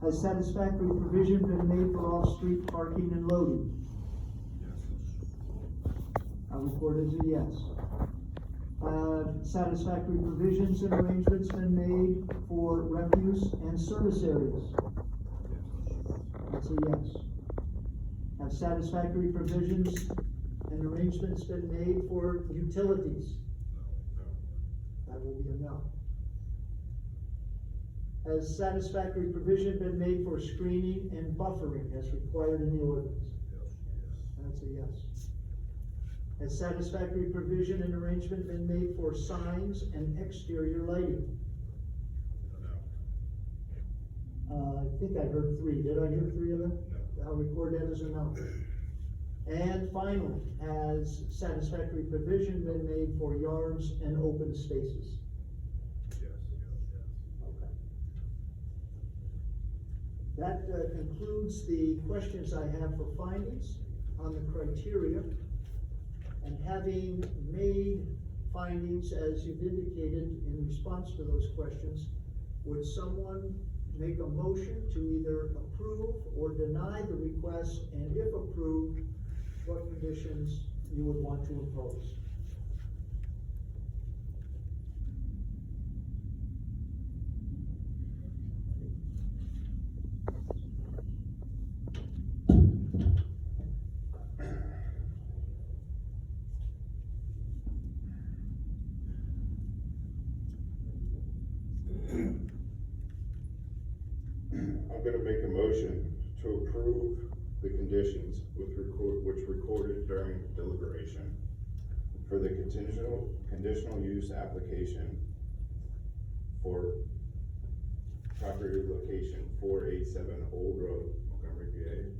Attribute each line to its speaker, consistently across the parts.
Speaker 1: Has satisfactory provision been made for off-street parking and loading? I record as a yes. Satisfactory provisions and arrangements been made for refuse and service areas? That's a yes. Have satisfactory provisions and arrangements been made for utilities? That will be a no. Has satisfactory provision been made for screening and buffering as required in the ordinance? That's a yes. Has satisfactory provision and arrangement been made for signs and exterior lighting? I think I heard three. Did I hear three of them?
Speaker 2: No.
Speaker 1: I'll record that as a no. And finally, has satisfactory provision been made for yards and open spaces? Okay. That concludes the questions I have for findings on the criteria. And having made findings, as you've indicated in response to those questions, would someone make a motion to either approve or deny the request, and if approved, what conditions you would want to impose?
Speaker 2: I'm gonna make a motion to approve the conditions which recorded during deliberation for the conditional use application for property location 487 Old Road, Montgomery,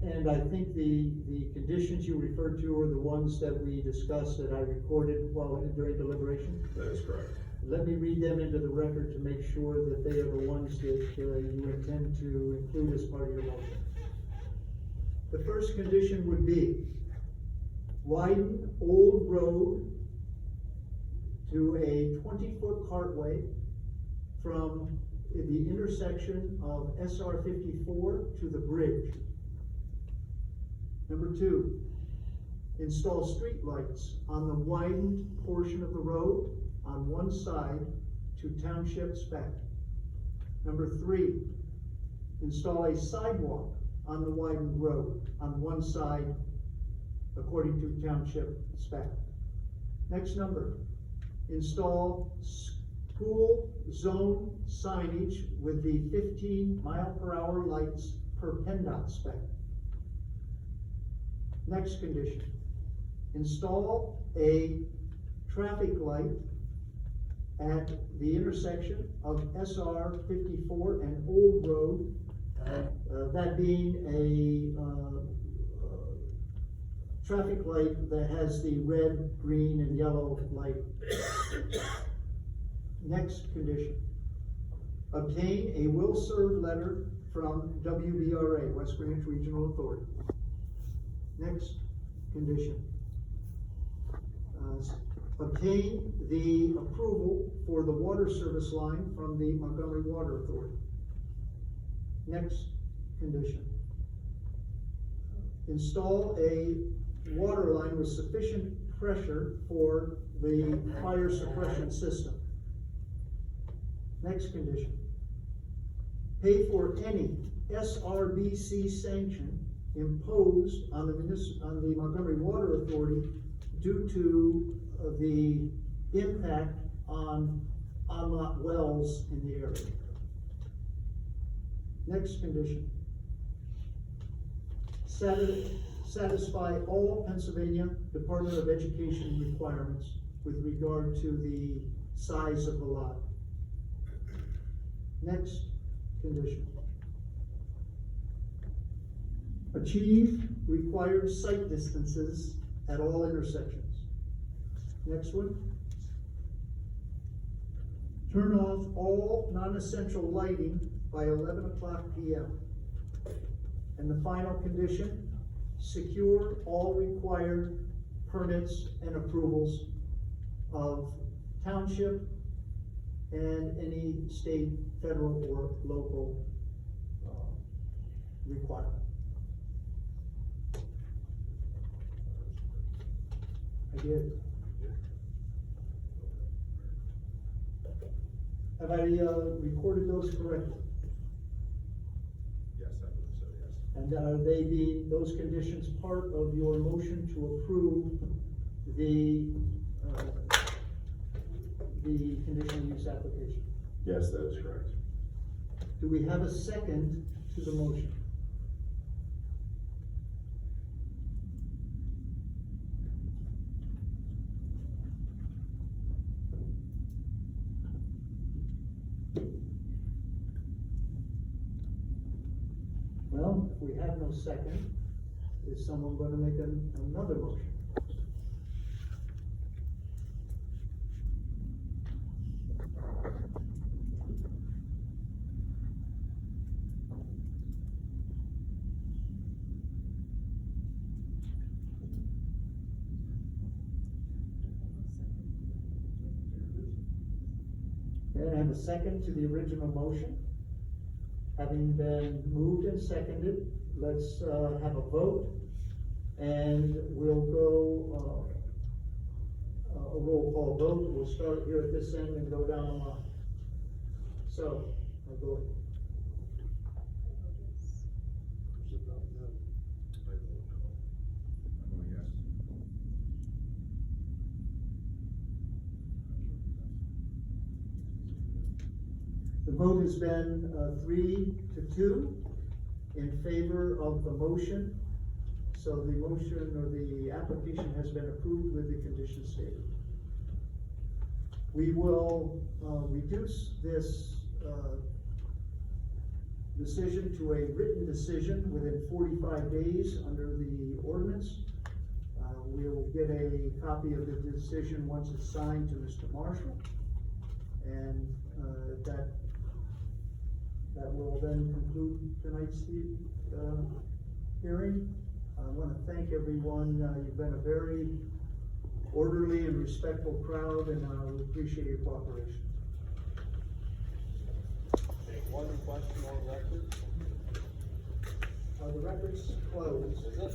Speaker 1: And I think the conditions you referred to are the ones that we discussed that I recorded during deliberation.
Speaker 2: PA. That is correct.
Speaker 1: Let me read them into the record to make sure that they are the ones that you intend to include as part of your motion. The first condition would be widen Old Road to a 20-foot cartway from the intersection of SR 54 to the bridge. Number two, install street lights on the widened portion of the road on one side to township spec. Number three, install a sidewalk on the widened road on one side according to township spec. Next number, install school zone signage with the 15-mile-per-hour lights per PennDOT spec. Next condition, install a traffic light at the intersection of SR 54 and Old Road, that being a traffic light that has the red, green, and yellow light. Next condition, obtain a will serve letter from WBRA, West Branch Regional Authority. Next condition, obtain the approval for the water service line from the Montgomery Water Authority. Next condition, install a water line with sufficient pressure for the fire suppression system. Next condition, pay for any SRBC sanction imposed on the Montgomery Water Authority due to the impact on on-lot wells in the area. Next condition, satisfy all Pennsylvania Department of Education requirements with regard to the size of the lot. Next condition, achieve required sight distances at all intersections. Next one, turn off all non-essential lighting by 11 o'clock p.m. And the final condition, secure all required permits and approvals of township and any state, federal, or local, requirement. I did. Have I, recorded those correctly?
Speaker 3: Yes, I believe so, yes.
Speaker 1: And are they those conditions part of your motion to approve the conditional use application?
Speaker 2: Yes, that is correct.
Speaker 1: Do we have a second to the motion? Well, if we have no second, is someone gonna make another motion? And I have a second to the original motion. Having been moved and seconded, let's, have a vote. And we'll go, a roll call vote. We'll start here at this end and go down the line. So, I'll go.
Speaker 3: I vote no. I vote yes.
Speaker 1: The vote has been 3-2 in favor of the motion. So the motion or the application has been approved with the conditions stated. We will reduce this decision to a written decision within 45 days under the ordinance. We will get a copy of the decision once it's signed to Mr. Marshall. And that will then conclude tonight's hearing. I want to thank everyone. You've been a very orderly and respectful crowd, and we appreciate your cooperation.
Speaker 4: Take one question on record.
Speaker 1: The record's closed.
Speaker 4: Is it?